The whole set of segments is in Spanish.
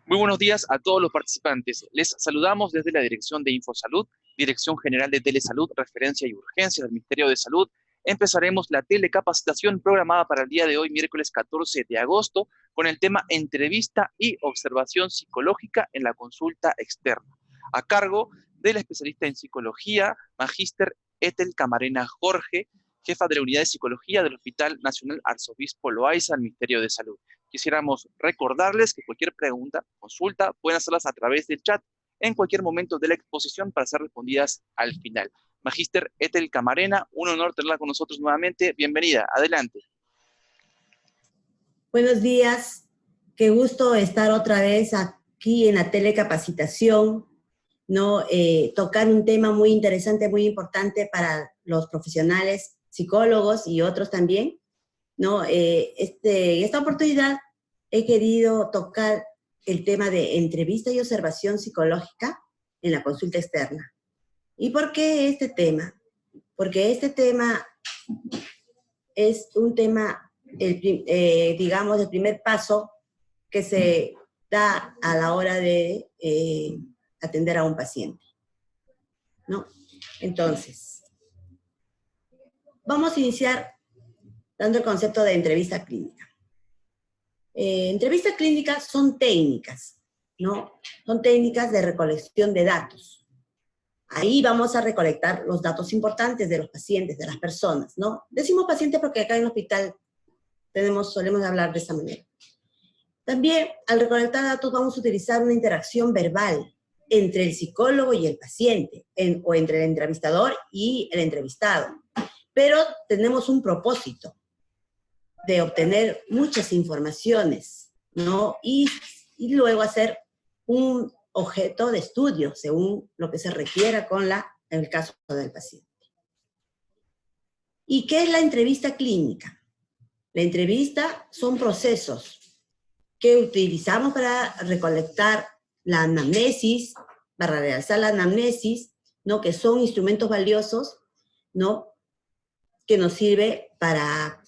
Muy buenos días a todos los participantes. Les saludamos desde la Dirección de Infosalud, Dirección General de Telesalud, Referencia y Urgencias del Ministerio de Salud. Empezaremos la telecapacitación programada para el día de hoy, miércoles 14 de agosto, con el tema entrevista y observación psicológica en la consulta externa, a cargo del especialista en psicología, Magíster Ethel Camarena Jorge, jefa de la Unidad de Psicología del Hospital Nacional Arzobispo Loaiza, al Ministerio de Salud. Quisiéramos recordarles que cualquier pregunta, consulta, pueden hacerlas a través del chat en cualquier momento de la exposición para ser respondidas al final. Magíster Ethel Camarena, un honor tenerla con nosotros nuevamente. Bienvenida, adelante. Buenos días, qué gusto estar otra vez aquí en la telecapacitación, ¿no? Tocar un tema muy interesante, muy importante para los profesionales, psicólogos y otros también, ¿no? Esta oportunidad he querido tocar el tema de entrevista y observación psicológica en la consulta externa. ¿Y por qué este tema? Porque este tema es un tema, digamos, el primer paso que se da a la hora de atender a un paciente, ¿no? Entonces, vamos a iniciar dando el concepto de entrevista clínica. Entrevistas clínicas son técnicas, ¿no? Son técnicas de recolección de datos. Ahí vamos a recolectar los datos importantes de los pacientes, de las personas, ¿no? Decimos pacientes porque acá en el hospital solemos hablar de esta manera. También, al recolectar datos, vamos a utilizar una interacción verbal entre el psicólogo y el paciente, o entre el entrevistador y el entrevistado. Pero tenemos un propósito de obtener muchas informaciones, ¿no? Y luego hacer un objeto de estudio, según lo que se requiera en el caso del paciente. ¿Y qué es la entrevista clínica? La entrevista son procesos que utilizamos para recolectar la anamnesis, para realizar la anamnesis, ¿no? Que son instrumentos valiosos, ¿no? Que nos sirve para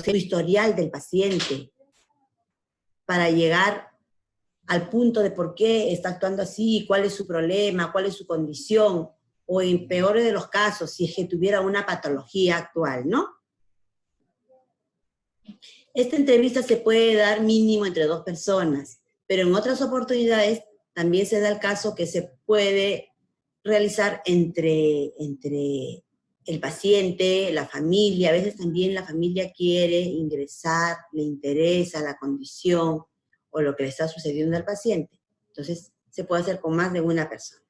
el historial del paciente, para llegar al punto de por qué está actuando así, cuál es su problema, cuál es su condición, o en peores de los casos, si es que tuviera una patología actual, ¿no? Esta entrevista se puede dar mínimo entre 2 personas, pero en otras oportunidades también se da el caso que se puede realizar entre el paciente, la familia. A veces también la familia quiere ingresar, le interesa la condición o lo que le está sucediendo al paciente. Entonces, se puede hacer con más de una persona.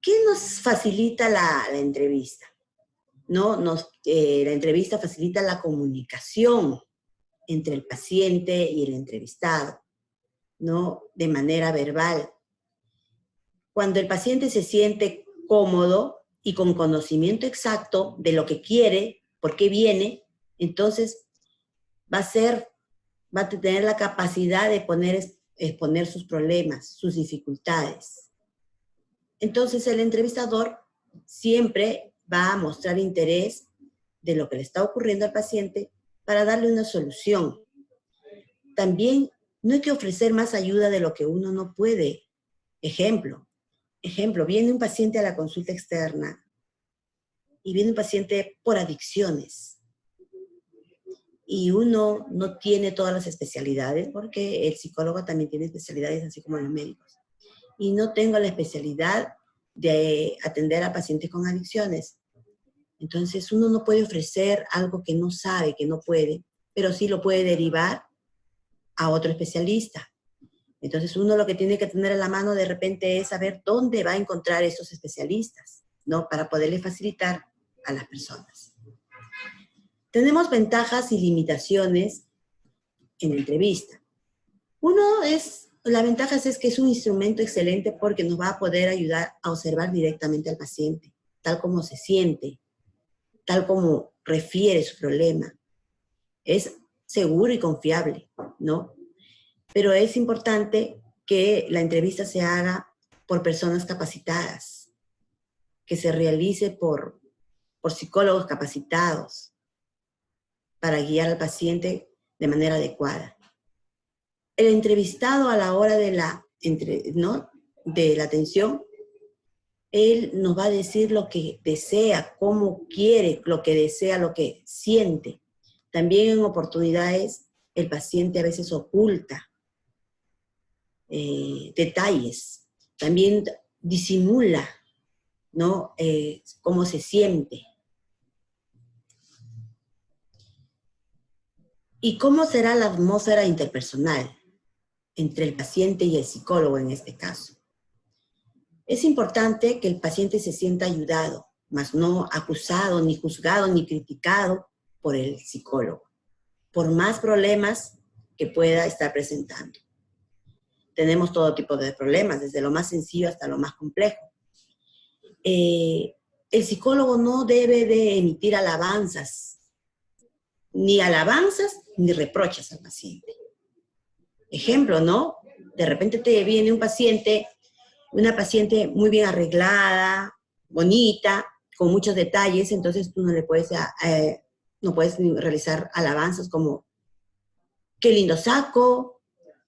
¿Qué nos facilita la entrevista? ¿No? La entrevista facilita la comunicación entre el paciente y el entrevistado, ¿no? De manera verbal. Cuando el paciente se siente cómodo y con conocimiento exacto de lo que quiere, por qué viene, entonces va a tener la capacidad de exponer sus problemas, sus dificultades. Entonces el entrevistador siempre va a mostrar interés de lo que le está ocurriendo al paciente para darle una solución. También no hay que ofrecer más ayuda de lo que uno no puede. Ejemplo, viene un paciente a la consulta externa y viene un paciente por adicciones. Y uno no tiene todas las especialidades, porque el psicólogo también tiene especialidades, así como los médicos. Y no tengo la especialidad de atender a pacientes con adicciones. Entonces uno no puede ofrecer algo que no sabe, que no puede, pero sí lo puede derivar a otro especialista. Entonces uno lo que tiene que tener a la mano de repente es saber dónde va a encontrar esos especialistas, ¿no? Para poderle facilitar a las personas. Tenemos ventajas y limitaciones en la entrevista. La ventaja es que es un instrumento excelente porque nos va a poder ayudar a observar directamente al paciente, tal como se siente, tal como refiere su problema. Es seguro y confiable, ¿no? Pero es importante que la entrevista se haga por personas capacitadas, que se realice por por psicólogos capacitados para guiar al paciente de manera adecuada. El entrevistado a la hora de la atención, él nos va a decir lo que desea, cómo quiere, lo que desea, lo que siente. También en oportunidades el paciente a veces oculta detalles, también disimula, ¿no? Cómo se siente. ¿Y cómo será la atmósfera interpersonal entre el paciente y el psicólogo en este caso? Es importante que el paciente se sienta ayudado, mas no acusado, ni juzgado, ni criticado por el psicólogo, por más problemas que pueda estar presentando. Tenemos todo tipo de problemas, desde lo más sencillo hasta lo más complejo. El psicólogo no debe de emitir alabanzas ni reproches al paciente. Ejemplo, ¿no? De repente te viene una paciente muy bien arreglada, bonita, con muchos detalles, entonces tú no le puedes, no puedes realizar alabanzas como, qué lindo saco,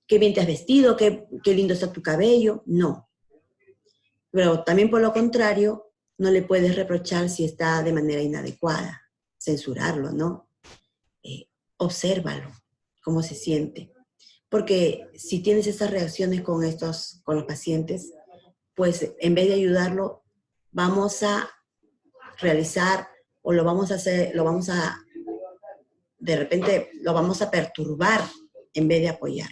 qué bien te has vestido, qué lindo está tu cabello, no. Pero también por lo contrario, no le puedes reprochar si está de manera inadecuada, censurarlo, ¿no? Obsérvalo, cómo se siente. Porque si tienes estas reacciones con los pacientes, pues en vez de ayudarlo, vamos a realizar o de repente lo vamos a perturbar en vez de apoyar.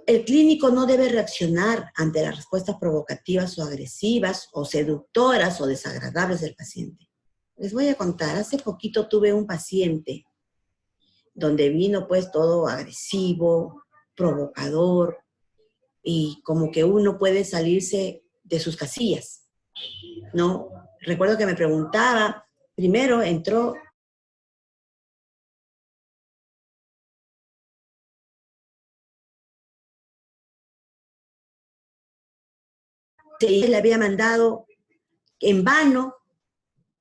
El clínico no debe reaccionar ante las respuestas provocativas o agresivas o seductoras o desagradables del paciente. Les voy a contar, hace poquito tuve un paciente donde vino pues todo agresivo, provocador, y como que uno puede salirse de sus casillas, ¿no? Recuerdo que me preguntaba, primero entró, le había mandado en vano,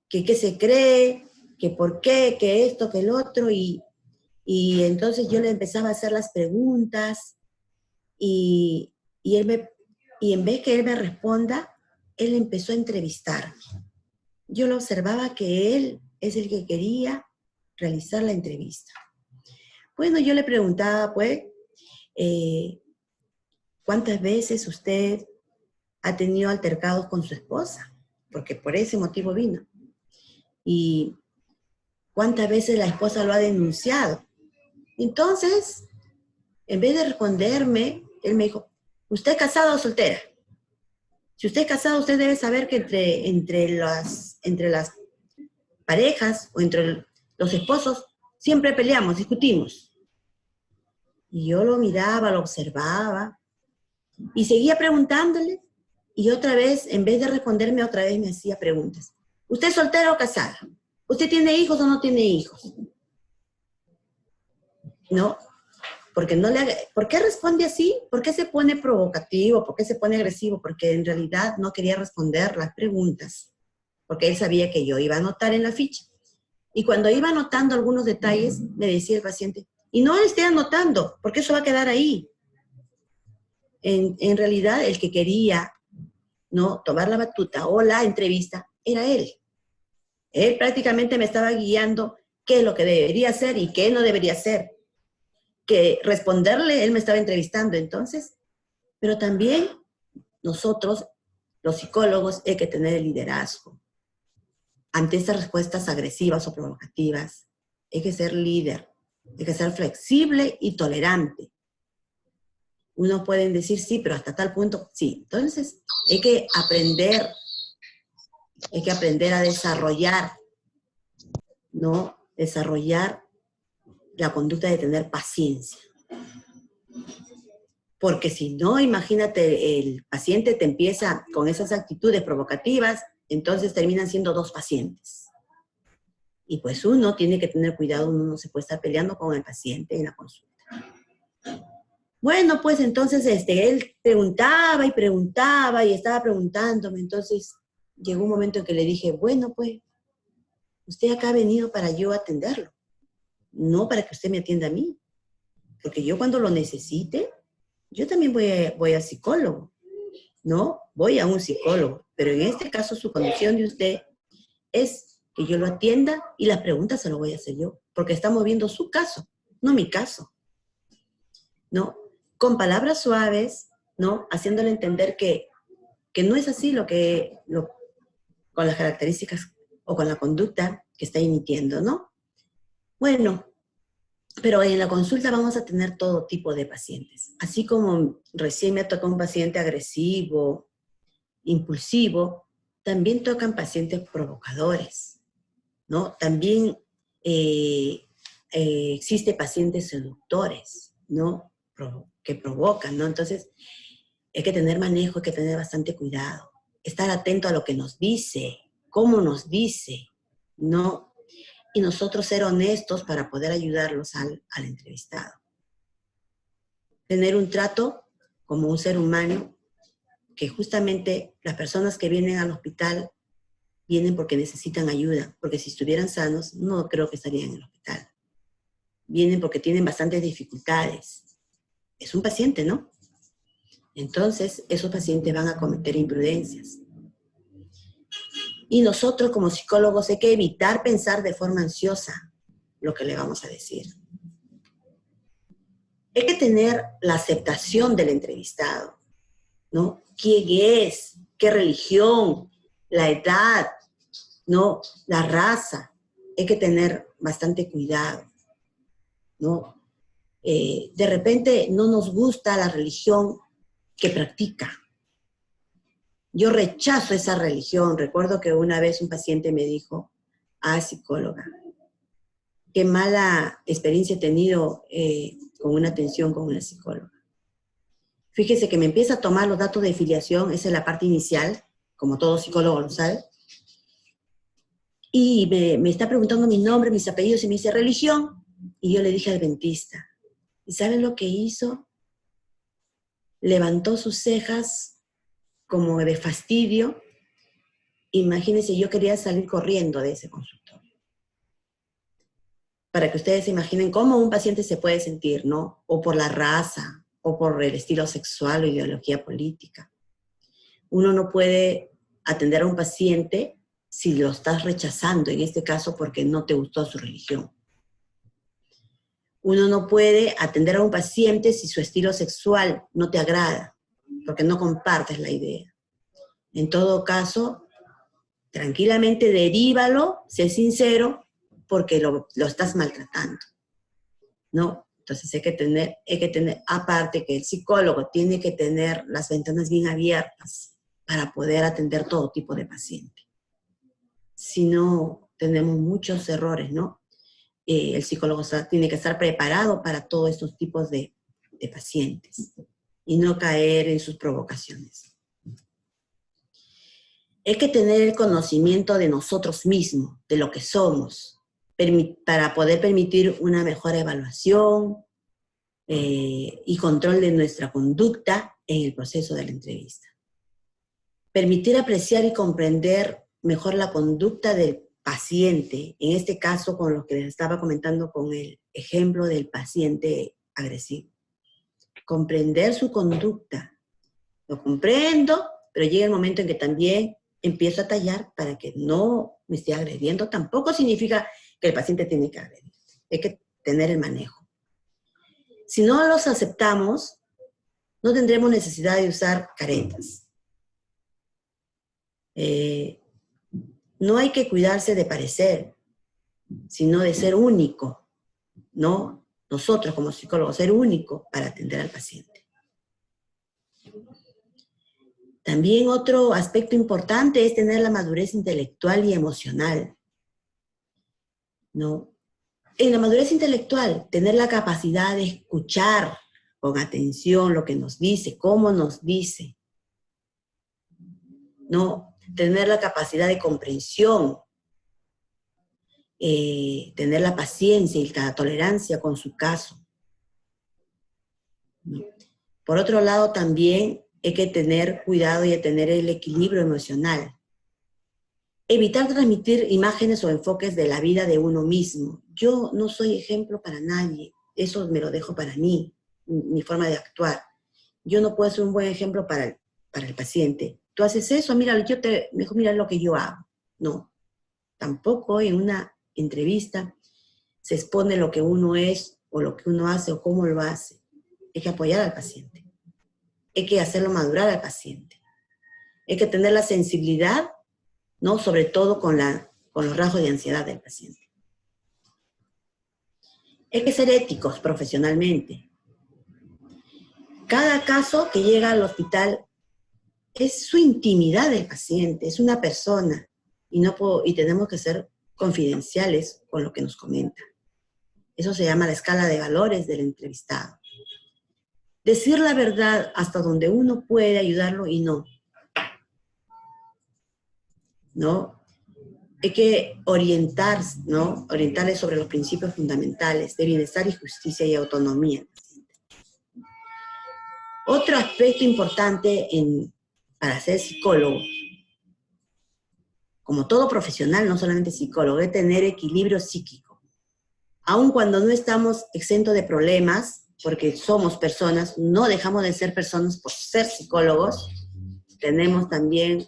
que qué se cree, que por qué, que esto, que el otro, y entonces yo le empezaba a hacer las preguntas, y en vez que él me responda, él empezó a entrevistarme. Yo lo observaba que él es el que quería realizar la entrevista. Bueno, yo le preguntaba, pues, ¿cuántas veces usted ha tenido altercados con su esposa? Porque por ese motivo vino. ¿Y cuántas veces la esposa lo ha denunciado? Entonces, en vez de responderme, él me dijo, ¿usted es casada o soltera? Si usted es casado, usted debe saber que entre las parejas o entre los esposos siempre peleamos, discutimos. Y yo lo miraba, lo observaba y seguía preguntándole. Y otra vez, en vez de responderme, otra vez me hacía preguntas. ¿Usted es soltera o casada? ¿Usted tiene hijos o no tiene hijos? No, porque ¿por qué responde así? ¿Por qué se pone provocativo? ¿Por qué se pone agresivo? Porque en realidad no quería responder las preguntas, porque él sabía que yo iba a anotar en la ficha. Y cuando iba anotando algunos detalles, me decía el paciente, y no le esté anotando, porque eso va a quedar ahí. En realidad, el que quería, ¿no?, tomar la batuta o la entrevista era él. Él prácticamente me estaba guiando qué es lo que debería hacer y qué no debería hacer. Que responderle, él me estaba entrevistando entonces, pero también nosotros, los psicólogos, hay que tener el liderazgo. Ante estas respuestas agresivas o provocativas, hay que ser líder, hay que ser flexible y tolerante. Unos pueden decir sí, pero hasta tal punto sí. Entonces, hay que aprender a desarrollar, ¿no? Desarrollar la conducta de tener paciencia. Porque si no, imagínate, el paciente te empieza con esas actitudes provocativas, entonces terminan siendo dos pacientes. Y pues uno tiene que tener cuidado, uno no se puede estar peleando con el paciente en la consulta. Bueno, pues entonces él preguntaba y estaba preguntándome, entonces llegó un momento en que le dije, bueno, pues, usted acá ha venido para yo atenderlo, no para que usted me atienda a mí. Porque yo cuando lo necesite, yo también voy al psicólogo, ¿no? Voy a un psicólogo. Pero en este caso, su condición de usted es que yo lo atienda y las preguntas se lo voy a hacer yo. Porque estamos viendo su caso, no mi caso, ¿no? Con palabras suaves, ¿no? Haciéndole entender que no es así con las características o con la conducta que está emitiendo, ¿no? Bueno, pero en la consulta vamos a tener todo tipo de pacientes. Así como recién me tocó un paciente agresivo, impulsivo, también tocan pacientes provocadores, ¿no? También existe pacientes seductores, ¿no? Que provocan, ¿no? Entonces, hay que tener manejo, hay que tener bastante cuidado. Estar atento a lo que nos dice, cómo nos dice, ¿no? Y nosotros ser honestos para poder ayudarlos al entrevistado. Tener un trato como un ser humano, que justamente las personas que vienen al hospital vienen porque necesitan ayuda, porque si estuvieran sanos, no creo que estarían en el hospital. Vienen porque tienen bastantes dificultades. Es un paciente, ¿no? Entonces, esos pacientes van a cometer imprudencias. Y nosotros como psicólogos hay que evitar pensar de forma ansiosa lo que le vamos a decir. Hay que tener la aceptación del entrevistado, ¿no? ¿Quién es? ¿Qué religión? La edad, ¿no? La raza. Hay que tener bastante cuidado, ¿no? De repente no nos gusta la religión que practica. Yo rechazo esa religión. Recuerdo que una vez un paciente me dijo, psicóloga, qué mala experiencia he tenido con una atención con una psicóloga. Fíjese que me empieza a tomar los datos de filiación, esa es la parte inicial, como todo psicólogo lo sabe, y me está preguntando mi nombre, mis apellidos, y me dice religión, y yo le dije adventista. ¿Y saben lo que hizo? Levantó sus cejas como de fastidio. Imagínense, yo quería salir corriendo de ese consultorio. Para que ustedes se imaginen cómo un paciente se puede sentir, ¿no? O por la raza, o por el estilo sexual o ideología política. Uno no puede atender a un paciente si lo estás rechazando, en este caso porque no te gustó su religión. Uno no puede atender a un paciente si su estilo sexual no te agrada, porque no compartes la idea. En todo caso, tranquilamente derívalo, sé sincero, porque lo estás maltratando, ¿no? Entonces hay que tener, aparte que el psicólogo tiene que tener las ventanas bien abiertas para poder atender todo tipo de paciente. Si no, tenemos muchos errores, ¿no? El psicólogo tiene que estar preparado para todos estos tipos de pacientes y no caer en sus provocaciones. Hay que tener el conocimiento de nosotros mismos, de lo que somos, para poder permitir una mejor evaluación y control de nuestra conducta en el proceso de la entrevista. Permitir apreciar y comprender mejor la conducta del paciente, en este caso con lo que les estaba comentando con el ejemplo del paciente agresivo. Comprender su conducta. Lo comprendo, pero llega el momento en que también empiezo a tallar para que no me esté agrediendo. Tampoco significa que el paciente tiene que agredir. Hay que tener el manejo. Si no los aceptamos, no tendremos necesidad de usar caretas. No hay que cuidarse de parecer, sino de ser único, ¿no? Nosotros como psicólogos, ser único para atender al paciente. También otro aspecto importante es tener la madurez intelectual y emocional, ¿no? En la madurez intelectual, tener la capacidad de escuchar con atención lo que nos dice, cómo nos dice, ¿no? Tener la capacidad de comprensión, tener la paciencia y la tolerancia con su caso. Por otro lado, también hay que tener cuidado y tener el equilibrio emocional, evitar transmitir imágenes o enfoques de la vida de uno mismo. Yo no soy ejemplo para nadie, eso me lo dejo para mí, mi forma de actuar. Yo no puedo ser un buen ejemplo para el paciente. Tú haces eso, mira, mejor mira lo que yo hago. No, tampoco en una entrevista se expone lo que uno es o lo que uno hace o cómo lo hace. Hay que apoyar al paciente. Hay que hacerlo madurar al paciente. Hay que tener la sensibilidad, ¿no? Sobre todo con los rasgos de ansiedad del paciente. Hay que ser éticos profesionalmente. Cada caso que llega al hospital es su intimidad del paciente, es una persona, y tenemos que ser confidenciales con lo que nos comenta. Eso se llama la escala de valores del entrevistado. Decir la verdad hasta donde uno puede ayudarlo y no. ¿No? Hay que orientarse, ¿no? Orientarles sobre los principios fundamentales de bienestar y justicia y autonomía. Otro aspecto importante para ser psicólogo, como todo profesional, no solamente psicólogo, es tener equilibrio psíquico. Aun cuando no estamos exentos de problemas, porque somos personas, no dejamos de ser personas por ser psicólogos, tenemos también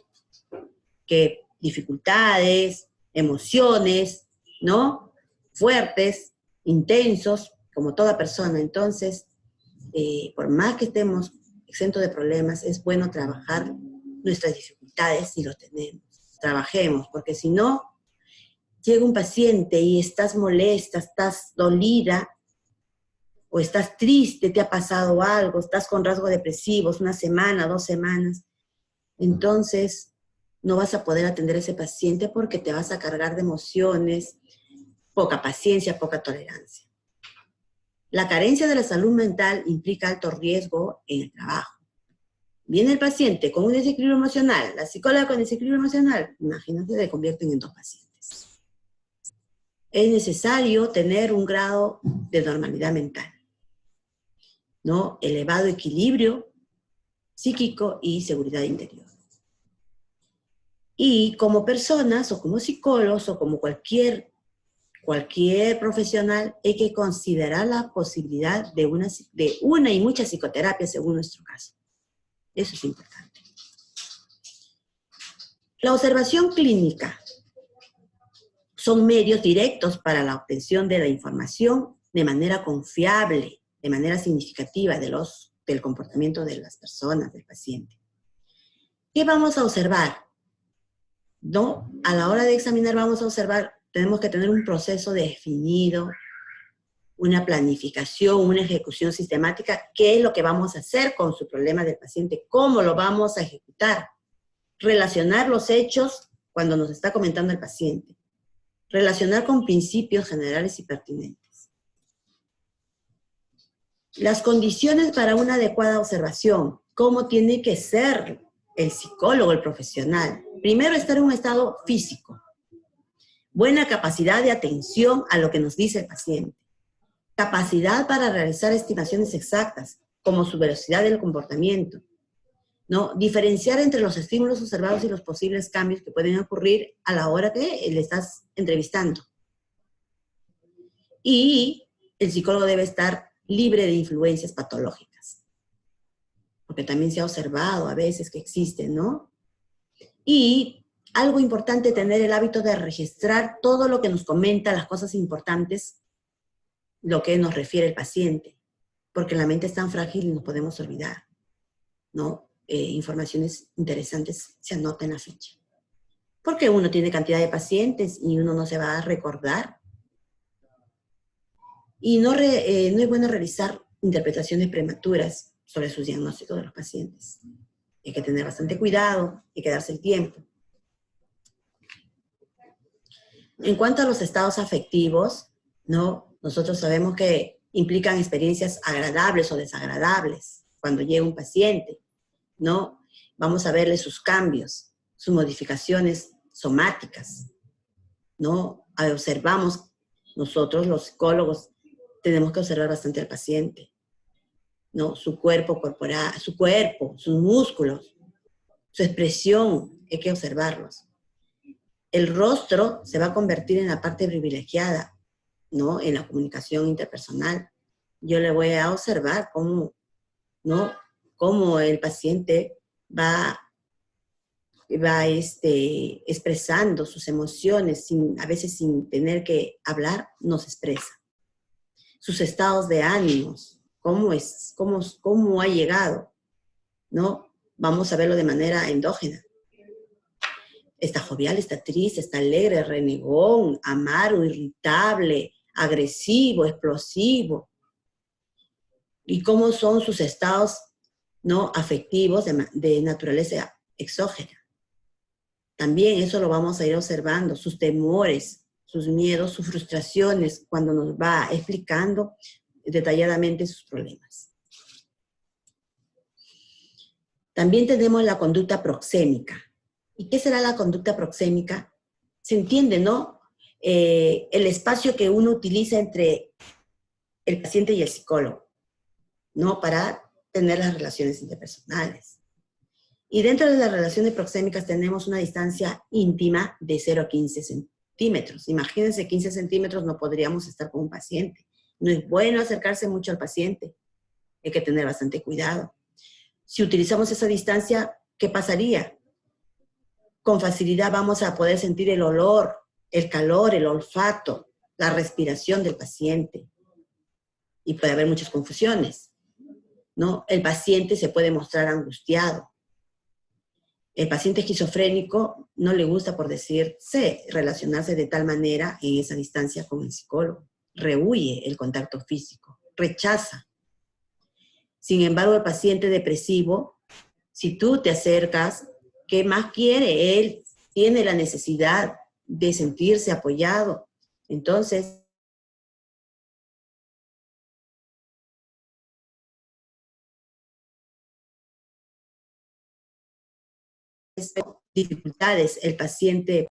dificultades, emociones, ¿no? Fuertes, intensos, como toda persona. Entonces, por más que estemos exentos de problemas, es bueno trabajar nuestras dificultades si lo tenemos. Trabajemos, porque si no, llega un paciente y estás molesta, estás dolida, o estás triste, te ha pasado algo, estás con rasgos depresivos, 1 semana, 2 semanas, entonces no vas a poder atender a ese paciente porque te vas a cargar de emociones, poca paciencia, poca tolerancia. La carencia de la salud mental implica alto riesgo en el trabajo. Viene el paciente con un desequilibrio emocional, la psicóloga con desequilibrio emocional, imagínate, se convierten en 2 pacientes. Es necesario tener un grado de normalidad mental, ¿no? Elevado equilibrio psíquico y seguridad interior. Y como personas, o como psicólogos, o como cualquier profesional, hay que considerar la posibilidad de una y muchas psicoterapias según nuestro caso. Eso es importante. La observación clínica son medios directos para la obtención de la información de manera confiable, de manera significativa del comportamiento de las personas, del paciente. ¿Qué vamos a observar? ¿No? A la hora de examinar vamos a observar, tenemos que tener un proceso definido, una planificación, una ejecución sistemática, qué es lo que vamos a hacer con su problema del paciente, cómo lo vamos a ejecutar, relacionar los hechos cuando nos está comentando el paciente, relacionar con principios generales y pertinentes. Las condiciones para una adecuada observación, cómo tiene que ser el psicólogo, el profesional. Primero, estar en un estado físico, buena capacidad de atención a lo que nos dice el paciente, capacidad para realizar estimaciones exactas, como su velocidad del comportamiento, ¿no? Diferenciar entre los estímulos observados y los posibles cambios que pueden ocurrir a la hora que le estás entrevistando. Y el psicólogo debe estar libre de influencias patológicas, porque también se ha observado a veces que existen, ¿no? Y algo importante, tener el hábito de registrar todo lo que nos comenta, las cosas importantes, lo que nos refiere el paciente, porque la mente es tan frágil y nos podemos olvidar, ¿no? Informaciones interesantes se anotan en la ficha. Porque uno tiene cantidad de pacientes y uno no se va a recordar. Y no es bueno realizar interpretaciones prematuras sobre sus diagnósticos de los pacientes. Hay que tener bastante cuidado, hay que darse el tiempo. En cuanto a los estados afectivos, ¿no? Nosotros sabemos que implican experiencias agradables o desagradables cuando llega un paciente, ¿no? Vamos a verle sus cambios, sus modificaciones somáticas, ¿no? Observamos, nosotros los psicólogos tenemos que observar bastante al paciente, ¿no? Su cuerpo corporal, sus músculos, su expresión, hay que observarlos. el rostro se va a convertir en la parte privilegiada, ¿no? En la comunicación interpersonal. Yo le voy a observar cómo, ¿no? Cómo el paciente va expresando sus emociones, a veces sin tener que hablar, nos expresa. Sus estados de ánimos, cómo ha llegado, ¿no? Vamos a verlo de manera endógena. Está jovial, está triste, está alegre, renegón, amargo, irritable, agresivo, explosivo. Y cómo son sus estados, ¿no? Afectivos de naturaleza exógena. También eso lo vamos a ir observando, sus temores, sus miedos, sus frustraciones, cuando nos va explicando detalladamente sus problemas. También tenemos la conducta proxémica. ¿Y qué será la conducta proxémica? Se entiende, ¿no? El espacio que uno utiliza entre el paciente y el psicólogo, ¿no? Para tener las relaciones interpersonales. Y dentro de las relaciones proxémicas tenemos una distancia íntima de 0 a 15 centímetros. Imagínense, 15 centímetros no podríamos estar con un paciente. No es bueno acercarse mucho al paciente. Hay que tener bastante cuidado. Si utilizamos esa distancia, ¿qué pasaría? Con facilidad vamos a poder sentir el olor, el calor, el olfato, la respiración del paciente. Y puede haber muchas confusiones, ¿no? El paciente se puede mostrar angustiado. El paciente esquizofrénico no le gusta, por decirse, relacionarse de tal manera en esa distancia con el psicólogo. Rehúye el contacto físico, rechaza. Sin embargo, el paciente depresivo, si tú te acercas, ¿qué más quiere? Él tiene la necesidad de sentirse apoyado. Entonces, dificultades. El paciente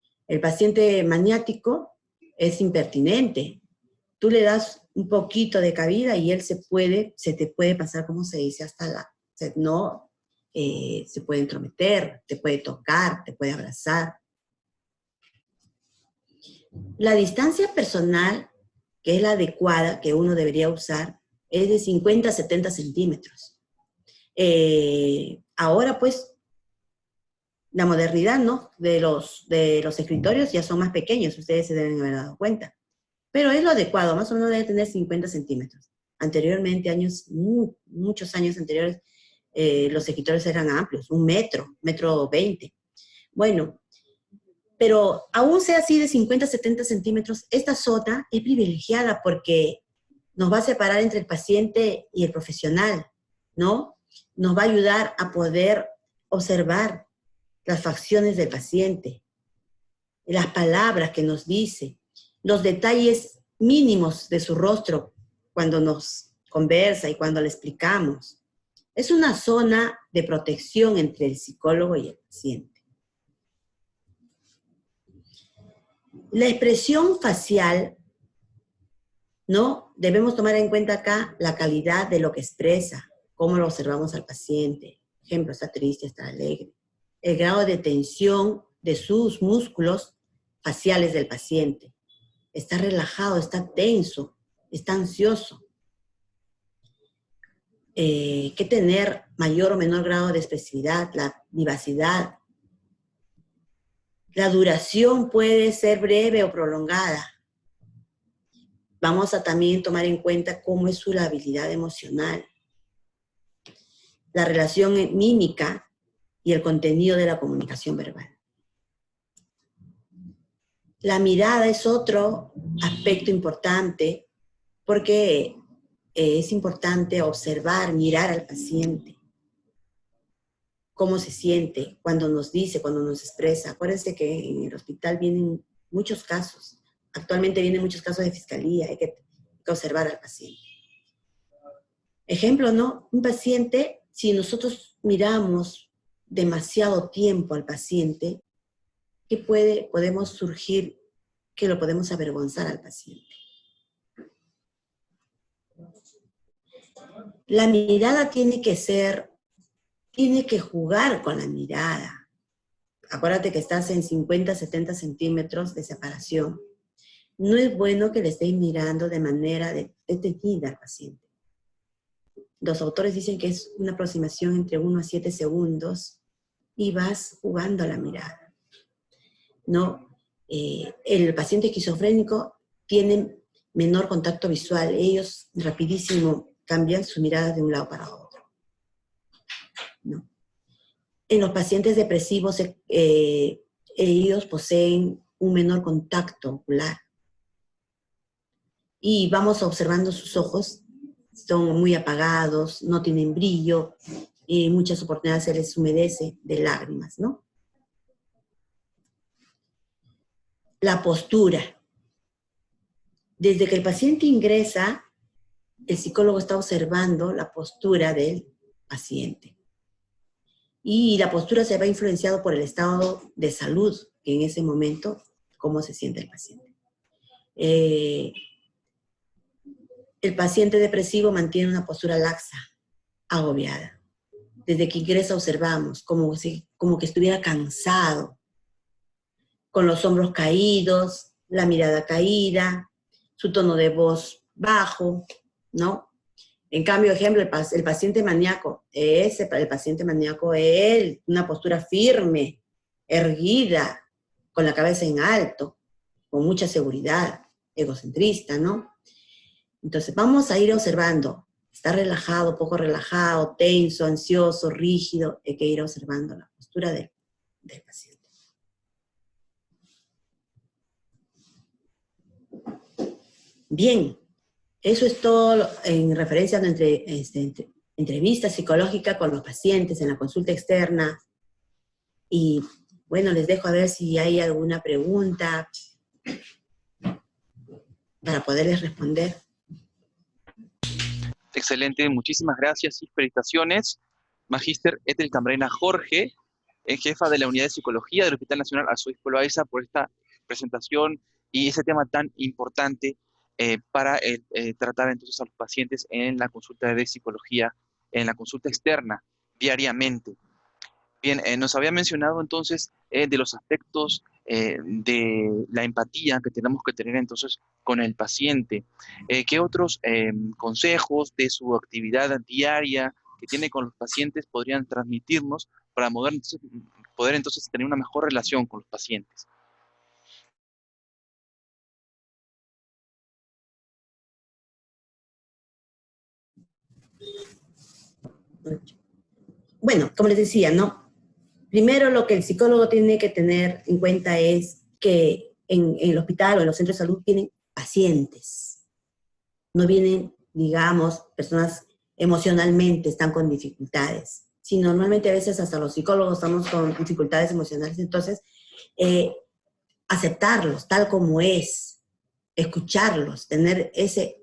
maniático es impertinente. Tú le das un poquito de cabida y él se te puede pasar, como se dice, se puede entrometer, te puede tocar, te puede abrazar. La distancia personal, que es la adecuada, que uno debería usar, es de 50 a 70 centímetros. Ahora, pues, la modernidad, ¿no? De los escritorios ya son más pequeños, ustedes se deben haber dado cuenta. Pero es lo adecuado, más o menos debe tener 50 centímetros. Anteriormente, muchos años anteriores, los escritorios eran amplios, 1 metro 20. Bueno, pero aún sea así de 50 a 70 centímetros, esta zona es privilegiada porque nos va a separar entre el paciente y el profesional, ¿no? Nos va a ayudar a poder observar las facciones del paciente, las palabras que nos dice, los detalles mínimos de su rostro cuando nos conversa y cuando le explicamos. Es una zona de protección entre el psicólogo y el paciente. La expresión facial, ¿no? Debemos tomar en cuenta acá la calidad de lo que expresa, cómo lo observamos al paciente. Por ejemplo, está triste, está alegre. El grado de tensión de sus músculos faciales del paciente. Está relajado, está tenso, está ansioso. Que tener mayor o menor grado de expresividad, la vivacidad. La duración puede ser breve o prolongada. Vamos a también tomar en cuenta cómo es su habilidad emocional. La relación mímica y el contenido de la comunicación verbal. La mirada es otro aspecto importante porque es importante observar, mirar al paciente. Cómo se siente cuando nos dice, cuando nos expresa. Acuérdense que en el hospital vienen muchos casos. Actualmente vienen muchos casos de fiscalía. Hay que observar al paciente. Ejemplo, ¿no? Un paciente, si nosotros miramos demasiado tiempo al paciente, ¿qué podemos surgir que lo podemos avergonzar al paciente? La mirada tiene que jugar con la mirada. acuérdate que estás en 50, 70 centímetros de separación. No es bueno que le estéis mirando de manera detenida al paciente. Los autores dicen que es una aproximación entre 1 a 7 segundos y vas jugando a la mirada. ¿No? El paciente esquizofrénico tiene menor contacto visual. Ellos rapidísimo cambian su mirada de un lado para otro. ¿No? En los pacientes depresivos, ellos poseen un menor contacto ocular. Y vamos observando sus ojos, son muy apagados, no tienen brillo, y en muchas oportunidades se les humedece de lágrimas, ¿no? La postura. Desde que el paciente ingresa, el psicólogo está observando la postura del paciente. Y la postura se va influenciado por el estado de salud, que en ese momento, cómo se siente el paciente. El paciente depresivo mantiene una postura laxa, agobiada. Desde que ingresa observamos como que estuviera cansado, con los hombros caídos, la mirada caída, su tono de voz bajo, ¿no? En cambio, ejemplo, el paciente maníaco, el paciente maníaco es una postura firme, erguida, con la cabeza en alto, con mucha seguridad, egocentrista, ¿no? Entonces vamos a ir observando, está relajado, poco relajado, tenso, ansioso, rígido, hay que ir observando la postura del paciente. Bien, eso es todo en referencia a nuestra entrevista psicológica con los pacientes en la consulta externa. Y bueno, les dejo a ver si hay alguna pregunta para poderles responder. Excelente, muchísimas gracias y felicitaciones. Magíster Ethel Cambrena Jorge, jefa de la Unidad de Psicología del Hospital Nacional Arzobispo Loaiza, por esta presentación y ese tema tan importante para tratar entonces a los pacientes en la consulta de psicología, en la consulta externa, diariamente. Bien, nos había mencionado entonces de los aspectos de la empatía que tenemos que tener entonces con el paciente. ¿Qué otros consejos de su actividad diaria que tiene con los pacientes podrían transmitirnos para poder entonces tener una mejor relación con los pacientes? Bueno, como les decía, ¿no? Primero lo que el psicólogo tiene que tener en cuenta es que en el hospital o en los centros de salud vienen pacientes. No vienen, digamos, personas emocionalmente están con dificultades. Si normalmente a veces hasta los psicólogos estamos con dificultades emocionales, entonces aceptarlos tal como es, escucharlos,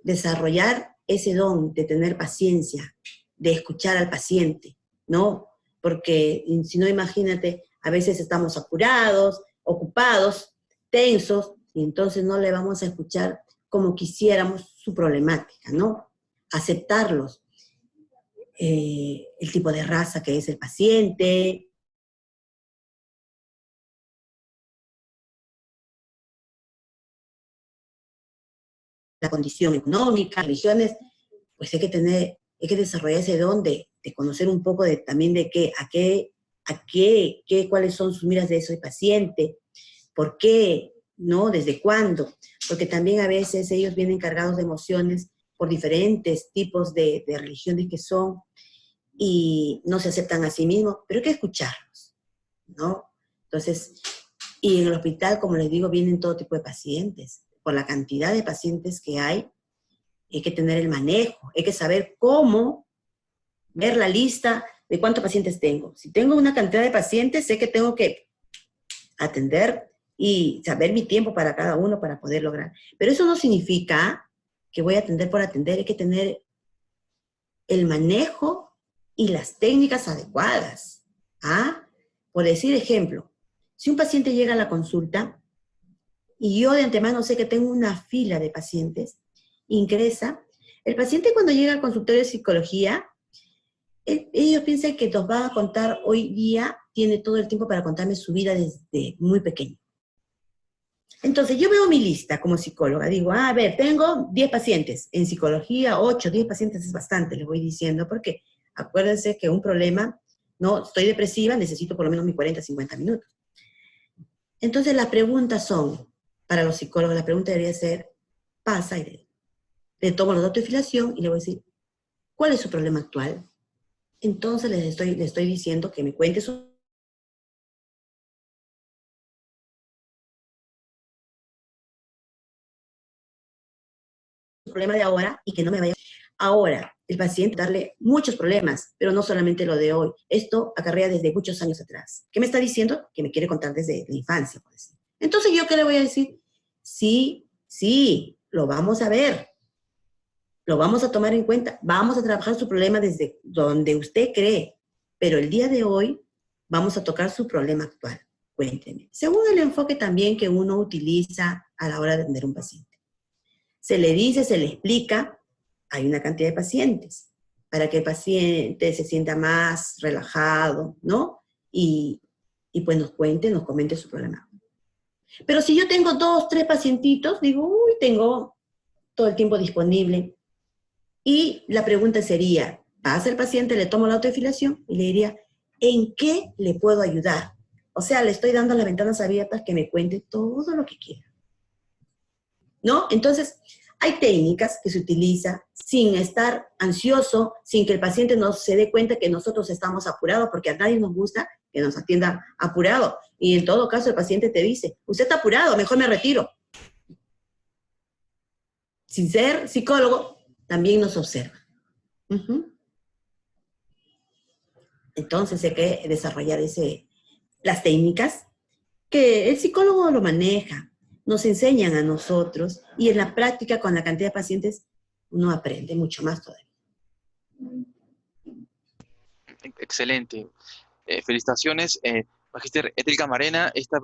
desarrollar ese don de tener paciencia, de escuchar al paciente, ¿no? Porque si no, imagínate, a veces estamos apurados, ocupados, tensos, y entonces no le vamos a escuchar como quisiéramos su problemática, ¿no? Aceptarlos, el tipo de raza que es el paciente, la condición económica, religiones, pues hay que desarrollar ese don de conocer un poco también de cuáles son sus miras de ese paciente, por qué, ¿no? ¿Desde cuándo? Porque también a veces ellos vienen cargados de emociones por diferentes tipos de religiones que son y no se aceptan a sí mismos, pero hay que escucharlos, ¿no? Entonces, y en el hospital, como les digo, vienen todo tipo de pacientes. Por la cantidad de pacientes que hay que tener el manejo, hay que saber cómo ver la lista de cuántos pacientes tengo. Si tengo una cantidad de pacientes, sé que tengo que atender y saber mi tiempo para cada uno para poder lograr. Pero eso no significa que voy a atender por atender, hay que tener el manejo y las técnicas adecuadas. ¿Ah? Por decir ejemplo, si un paciente llega a la consulta y yo de antemano sé que tengo una fila de pacientes, ingresa, el paciente cuando llega al consultorio de psicología ellos piensan que nos van a contar hoy día, tiene todo el tiempo para contarme su vida desde muy pequeño. Entonces, yo veo mi lista como psicóloga, digo, a ver, tengo 10 pacientes, en psicología 8, 10 pacientes es bastante, les voy diciendo, porque acuérdense que un problema, no, estoy depresiva, necesito por lo menos mis 40, 50 minutos. Entonces, las preguntas son, para los psicólogos, la pregunta debería ser, pasa y le tomo los datos de filiación y le voy a decir, ¿cuál es su problema actual? Entonces, le estoy diciendo que me cuente su problema de ahora y que no me vaya. Ahora, el paciente darle muchos problemas, pero no solamente lo de hoy. Esto acarrea desde muchos años atrás. ¿Qué me está diciendo? Que me quiere contar desde la infancia, por decir. Entonces, ¿yo qué le voy a decir? Sí, sí, lo vamos a ver. Lo vamos a tomar en cuenta. Vamos a trabajar su problema desde donde usted cree. Pero el día de hoy vamos a tocar su problema actual. Cuénteme. Según el enfoque también que uno utiliza a la hora de atender a un paciente. Se le dice, se le explica, hay una cantidad de pacientes para que el paciente se sienta más relajado, ¿no? Y pues nos comente su problema. Pero si yo tengo 2, 3 pacientitos, digo, uy, tengo todo el tiempo disponible. Y la pregunta sería, pasa el paciente, le tomo la autodefilación y le diría, ¿en qué le puedo ayudar? O sea, le estoy dando las ventanas abiertas que me cuente todo lo que quiera. ¿No? Entonces, hay técnicas que se utilizan sin estar ansioso, sin que el paciente no se dé cuenta que nosotros estamos apurados, porque a nadie nos gusta que nos atienda apurado. Y en todo caso, el paciente te dice, usted está apurado, mejor me retiro. Sin ser psicólogo, también nos observa. Entonces hay que desarrollar las técnicas que el psicólogo lo maneja, nos enseñan a nosotros y en la práctica con la cantidad de pacientes uno aprende mucho más todavía. Excelente. Felicitaciones. Magíster Etel Camarena, esta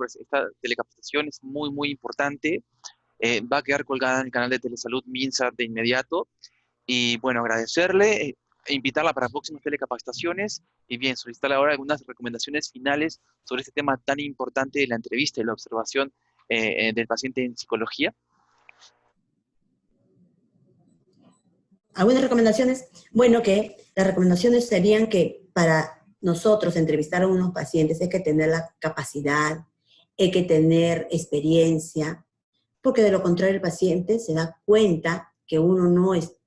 telecapacitación es muy, muy importante. Va a quedar colgada en el canal de Telesalud Minsa de inmediato. Y bueno, agradecerle, e invitarla para próximas telecapacitaciones y bien, solicitarle ahora algunas recomendaciones finales sobre este tema tan importante de la entrevista y la observación del paciente en psicología. ¿Algunas recomendaciones? Bueno, que las recomendaciones serían que para nosotros entrevistar a unos pacientes hay que tener la capacidad, hay que tener experiencia, porque de lo contrario el paciente se da cuenta que uno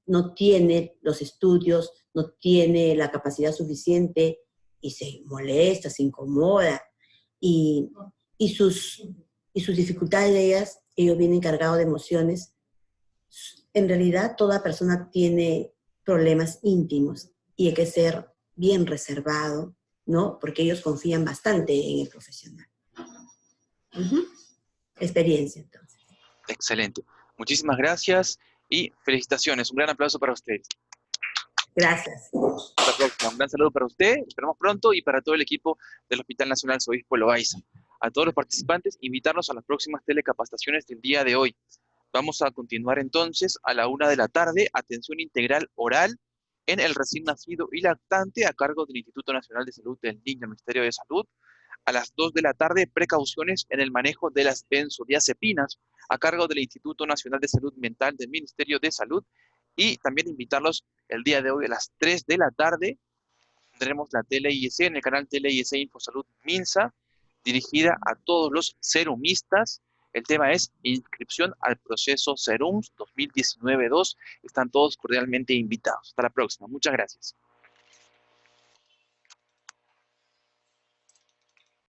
no tiene los estudios, no tiene la capacidad suficiente y se molesta, se incomoda y sus dificultades de ellos vienen cargados de emociones. En realidad toda persona tiene problemas íntimos y hay que ser bien reservado, ¿no? Porque ellos confían bastante en el profesional. Experiencia, entonces. Excelente. Muchísimas gracias y felicitaciones. Un gran aplauso para ustedes. Gracias. Hasta la próxima. Un gran saludo para usted, esperamos pronto, y para todo el equipo del Hospital Nacional Obispo Loaiza. A todos los participantes, invitarlos a las próximas telecapacitaciones del día de hoy. Vamos a continuar entonces a la 1 de la tarde, atención integral oral en el recién nacido y lactante a cargo del Instituto Nacional de Salud del Niño, Ministerio de Salud. A las 2 de la tarde, precauciones en el manejo de las benzodiazepinas a cargo del Instituto Nacional de Salud Mental del Ministerio de Salud. Y también invitarlos el día de hoy a las 3 de la tarde, tendremos la Tele-IEC en el canal Tele-IEC Infosalud Minsa, dirigida a todos los serumistas. El tema es inscripción al proceso Serums 2019-2. Están todos cordialmente invitados. Hasta la próxima. Muchas gracias.